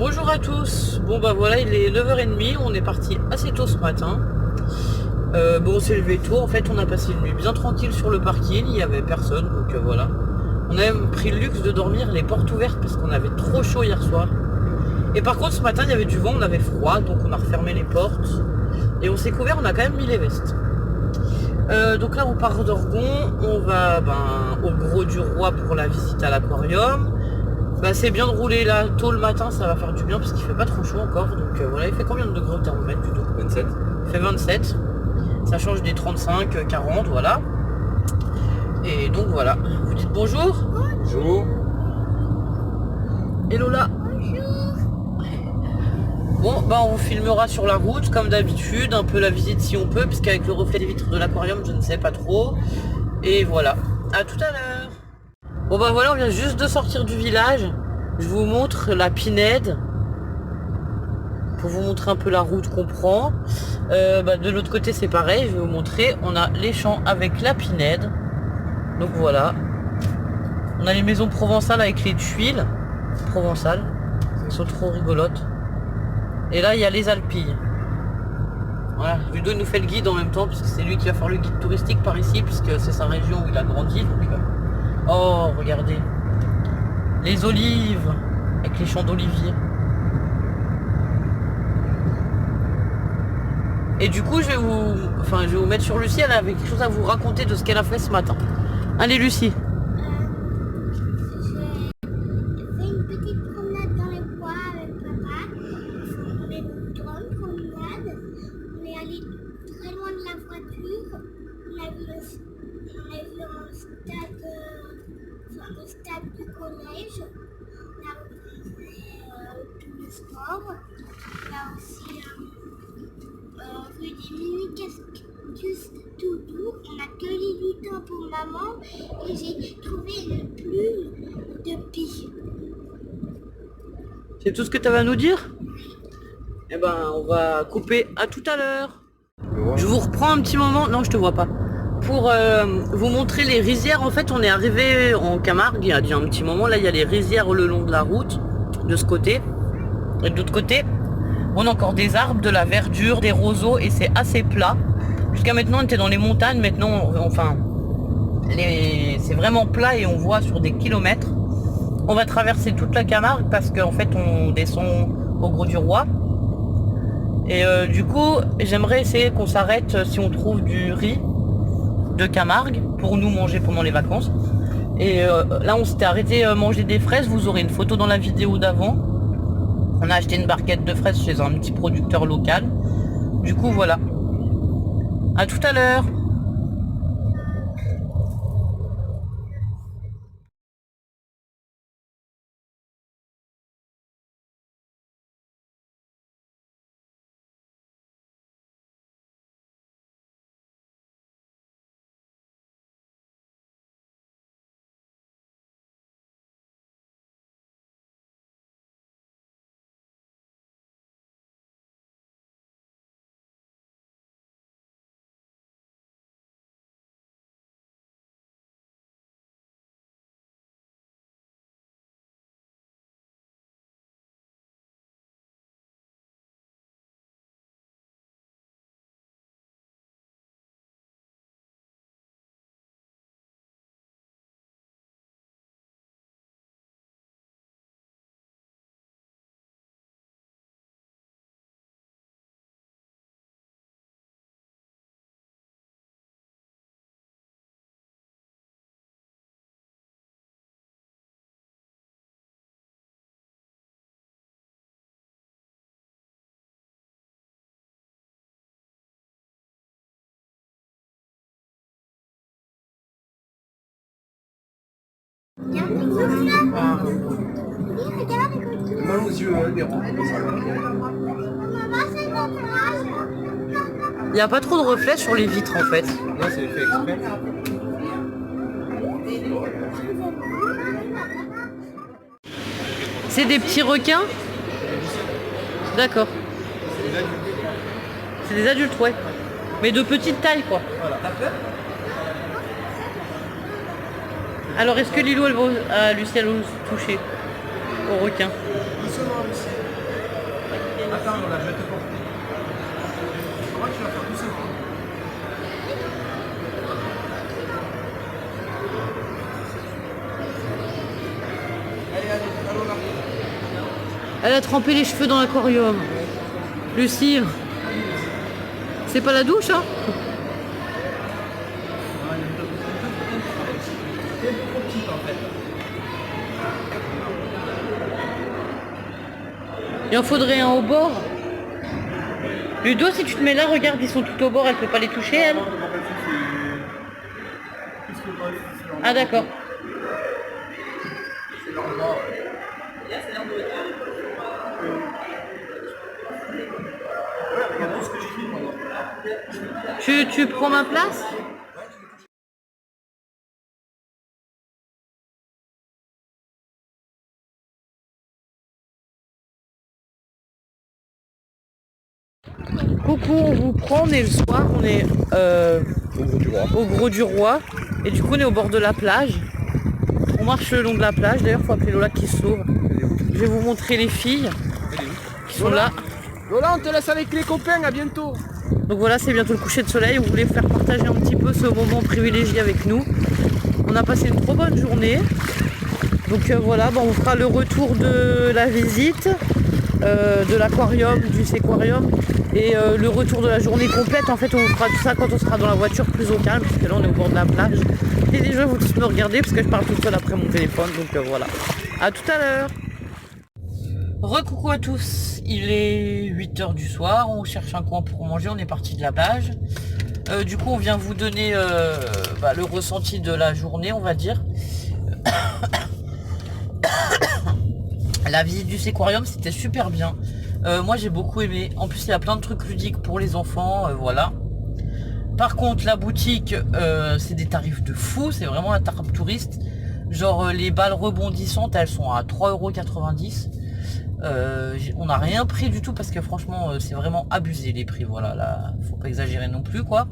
Bonjour à tous. Bon bah voilà, il est 9h30, on est parti assez tôt ce matin. Bon, on s'est levé tôt, en fait on a passé une nuit bien tranquille sur le parking, il n'y avait personne, donc voilà. On a même pris le luxe de dormir les portes ouvertes parce qu'on avait trop chaud hier soir. Et par contre ce matin il y avait du vent, on avait froid, donc on a refermé les portes. Et on s'est couvert, on a quand même mis les vestes. Donc là on part d'Orgon, on va au Gros du Roi pour la visite à l'aquarium. C'est bien de rouler là tôt le matin, ça va faire du bien parce qu'il fait pas trop chaud encore. Donc voilà, il fait combien de degrés au thermomètre du tout? 27. Il fait 27. Ça change des 35, 40, voilà. Et donc voilà. Vous dites bonjour? Bonjour. Et Lola? Bon, on vous filmera sur la route comme d'habitude, un peu la visite si on peut, puisqu'avec le reflet des vitres de l'aquarium, je ne sais pas trop. Et voilà. À tout à l'heure. Bon voilà, on vient juste de sortir du village. Je vous montre la Pinède. Pour vous montrer un peu la route qu'on prend. De l'autre côté c'est pareil, je vais vous montrer. On a les champs avec la Pinède. Donc voilà. On a les maisons provençales avec les tuiles provençales. Elles sont trop rigolotes. Et là il y a les Alpilles. Voilà, Ludo nous fait le guide en même temps, puisque c'est lui qui va faire le guide touristique par ici, puisque c'est sa région où il a grandi. Donc, oh, regardez. Les olives, avec les champs d'oliviers. Et du coup, je vais vous mettre sur Lucie, elle avait quelque chose à vous raconter de ce qu'elle a fait ce matin. Allez, Lucie. J'ai fait une petite promenade dans les bois avec papa. On a une grande promenade. On est allé très loin de la voiture. On a vu un stade, le stade du collège. On a fait du sport. On a aussi vu des mini-cactus tout doux. On a cueilli du thym pour maman et j'ai trouvé une plume de pie. C'est tout ce que tu avais à nous dire? Eh ben, on va couper. À tout à l'heure. Je vous reprends un petit moment. Non, je te vois pas. Pour vous montrer les rizières. En fait, on est arrivé en Camargue il y a déjà un petit moment. Là, il y a les rizières le long de la route, de ce côté. Et de l'autre côté, on a encore des arbres, de la verdure, des roseaux, et c'est assez plat. Jusqu'à maintenant, on était dans les montagnes. Maintenant, c'est vraiment plat et on voit sur des kilomètres. On va traverser toute la Camargue parce qu'en fait, on descend au Gros du Roi. Et du coup, j'aimerais essayer qu'on s'arrête si on trouve du riz de Camargue pour nous manger pendant les vacances. Et là, on s'était arrêté manger des fraises. Vous aurez une photo dans la vidéo d'avant. On a acheté une barquette de fraises chez un petit producteur local. Du coup, voilà. À tout à l'heure. Mal aux yeux, les ronds. Il n'y a pas trop de reflets sur les vitres en fait. Non, c'est fait exprès. C'est des petits requins? D'accord. C'est des adultes, ouais. Mais de petite taille, quoi. Voilà. T'as peur? Alors, est-ce que Lilo, Lucie, elle ose toucher au requin? Doucement, Lucie. attends, on la met pas. Comment tu vas faire doucement? Allez, allons là. Elle a trempé les cheveux dans l'aquarium. Lucie, c'est pas la douche, hein? C'est trop petit en fait. Il en faudrait un au bord. Ludo, si tu te mets là, regarde, ils sont tout au bord, elle peut pas les toucher, elle. Ah d'accord. Tu prends ma place? Coucou, on vous prend, on est le soir, on est au Gros du Roi. Et du coup on est au bord de la plage. On marche le long de la plage, d'ailleurs il faut appeler Lola qui se sauve. Je vais vous montrer les filles qui sont là. Lola, on te laisse avec les copains, à bientôt. Donc voilà, c'est bientôt le coucher de soleil. On voulait faire partager un petit peu ce moment privilégié avec nous. On a passé une trop bonne journée. Donc voilà, on fera le retour de la visite, de l'aquarium, du séquarium. Et le retour de la journée complète, en fait on fera tout ça quand on sera dans la voiture plus au calme, puisque là on est au bord de la plage. Et les gens vont tous me regarder parce que je parle toute seule après mon téléphone, donc voilà. À tout à l'heure. Recoucou à tous, il est 8h du soir, on cherche un coin pour manger, on est parti de la plage. Du coup on vient vous donner le ressenti de la journée, on va dire. La visite du séquarium, c'était super bien. Moi j'ai beaucoup aimé. En plus il y a plein de trucs ludiques pour les enfants, voilà. Par contre la boutique, c'est des tarifs de fou, c'est vraiment un tarif touriste. Genre les balles rebondissantes, elles sont à 3,90 €. On n'a rien pris du tout parce que franchement c'est vraiment abusé les prix, voilà, là faut pas exagérer non plus quoi.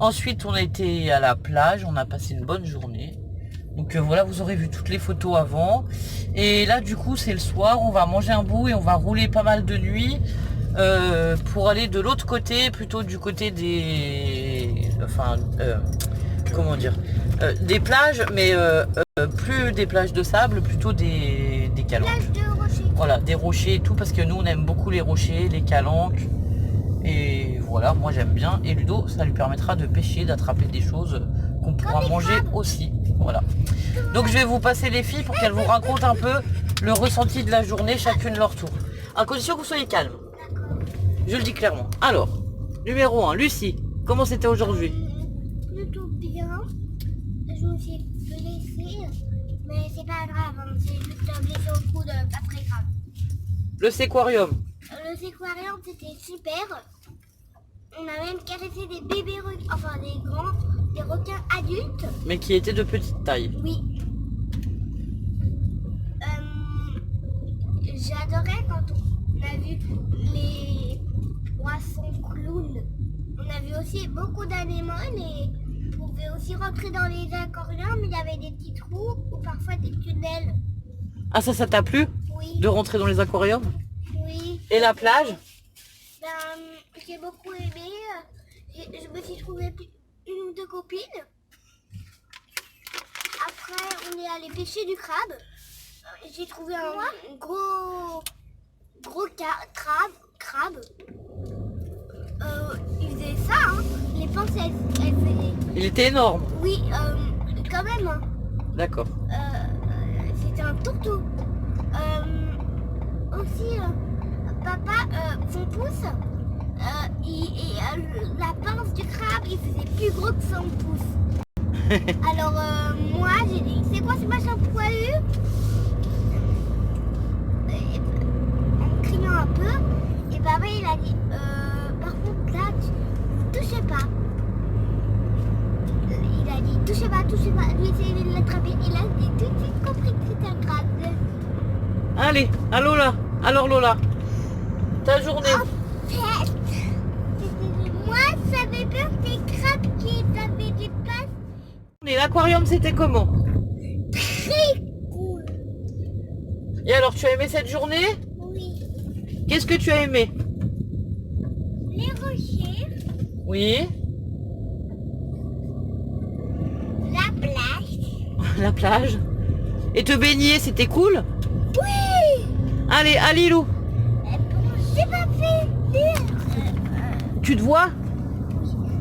Ensuite on a été à la plage, on a passé une bonne journée. Donc voilà, vous aurez vu toutes les photos avant. Et là du coup c'est le soir, on va manger un bout et on va rouler pas mal de nuit pour aller de l'autre côté, plutôt du côté des... comment dire, des plages, mais plus des plages de sable, plutôt des calanques. Plage de rochers. Voilà, des rochers et tout, parce que nous on aime beaucoup les rochers, les calanques. Et voilà, moi j'aime bien. Et Ludo, ça lui permettra de pêcher, d'attraper des choses qu'on pourra manger aussi. Voilà. Donc je vais vous passer les filles pour qu'elles vous racontent un peu le ressenti de la journée, chacune leur tour. À condition que vous soyez calme. Je le dis clairement. Alors, numéro 1, Lucie, comment c'était aujourd'hui? Plutôt bien. Je me suis blessée, mais c'est pas grave, hein. C'est juste un blessé au coude, pas très grave. Le séquarium. Le séquarium c'était super. On a même caressé des bébés requins, enfin des grands, des requins adultes. Mais qui était de petite taille. Oui. J'adorais quand on a vu les poissons clowns. On a vu aussi beaucoup d'anémones et on pouvait aussi rentrer dans les aquariums. Il y avait des petits trous ou parfois des tunnels. Ah ça t'a plu? Oui. De rentrer dans les aquariums? Oui. Et la plage? J'ai beaucoup aimé. Je me suis trouvé une ou deux copines. Après, on est allé pêcher du crabe. J'ai trouvé un gros crabe. Il faisait ça, hein. Les pinces, elles faisaient... Il était énorme. Oui, quand même. Hein. D'accord. C'était un tourteau. Aussi, papa, son pouce, la pince du crabe, il faisait plus gros que son pouce. Alors, moi, j'ai dit, c'est quoi ce machin poilu? En criant un peu, et papa, il a dit, par contre, là, touchez pas. Il a dit, touchez pas. Lui, essayé de l'attraper. Il a tout de suite compris que c'était un crabe. Allez, à Lola. Alors Lola, ta journée. En fait, moi, ça avait peur des crabes qui avaient des pattes. Et l'aquarium, c'était comment? Très cool. Et alors, tu as aimé cette journée? Oui. Qu'est-ce que tu as aimé? Les rochers, Oui. la plage. La plage. Et te baigner, c'était cool? Oui. Allez, à Lilou. Bon, j'ai pas fait lire. Tu te vois?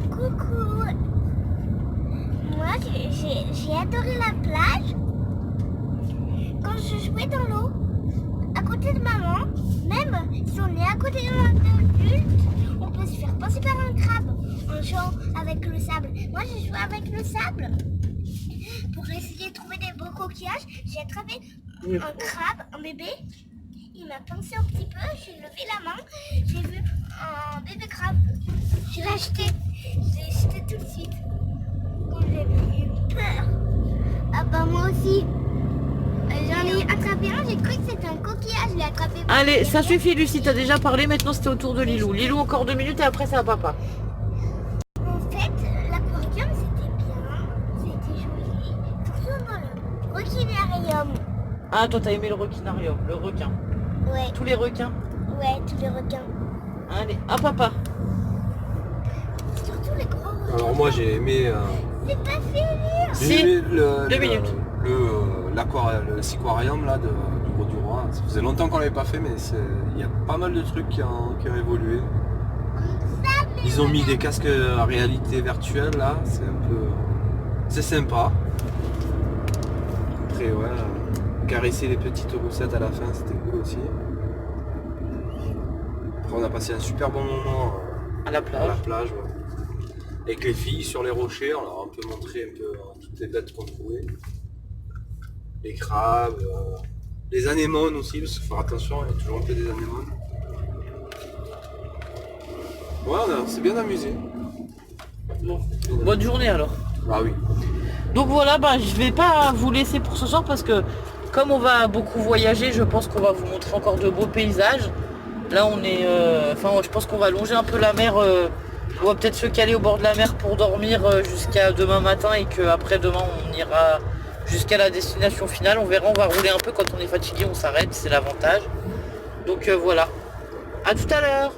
Coucou. Moi, j'ai adoré la plage. Quand je jouais dans l'eau, à côté de maman, même si on est à côté d'un adulte, on peut se faire passer par un crabe en jouant avec le sable. Moi, j'ai joué avec le sable. Pour essayer de trouver des beaux coquillages, j'ai attrapé un crabe, un bébé. Il m'a pincé un petit peu, j'ai levé la main, j'ai vu un bébé crabe. Je l'ai acheté. Je l'ai acheté tout de suite. Quand j'ai eu peur. Ah bah moi aussi. J'en ai attrapé un, j'ai cru que c'était un coquillage, je l'ai attrapé. Allez, ça suffit Lucie, t'as déjà parlé, maintenant c'était au tour de Lilou. Lilou encore 2 minutes et après c'est à papa. En fait, l'aquarium c'était bien, c'était joli. Surtout dans le requinarium. Ah, toi t'as aimé le requinarium, le requin. Ouais, Tous les requins. ouais, tous les requins. Allez, à papa. Surtout les grands requins. Alors moi j'ai aimé, C'est pas fini. Si, le 2 minutes. le Siquarium là du Gros du Roi. Ça faisait longtemps qu'on l'avait pas fait, mais il y a pas mal de trucs qui ont évolué. Ils ont mis des casques à réalité virtuelle là, c'est sympa. Après ouais, caresser les petites roussettes à la fin, c'était cool aussi. Après on a passé un super bon moment À la à la plage. plage. Ouais. Avec les filles sur les rochers, on leur a un peu montré un peu toutes les bêtes qu'on trouvait. Les crabes, les anémones aussi, parce qu'il faut faire attention, il y a toujours un peu des anémones. Ouais, on s'est bien amusé. Bon. Bonne journée alors. Ah oui. Donc voilà, bah, je vais pas vous laisser pour ce soir parce que comme on va beaucoup voyager, je pense qu'on va vous montrer encore de beaux paysages. Là on est, je pense qu'on va longer un peu la mer, on va peut-être se caler au bord de la mer pour dormir jusqu'à demain matin et qu'après demain on ira jusqu'à la destination finale. On verra, on va rouler un peu, quand on est fatigué on s'arrête, c'est l'avantage. Donc voilà, à tout à l'heure.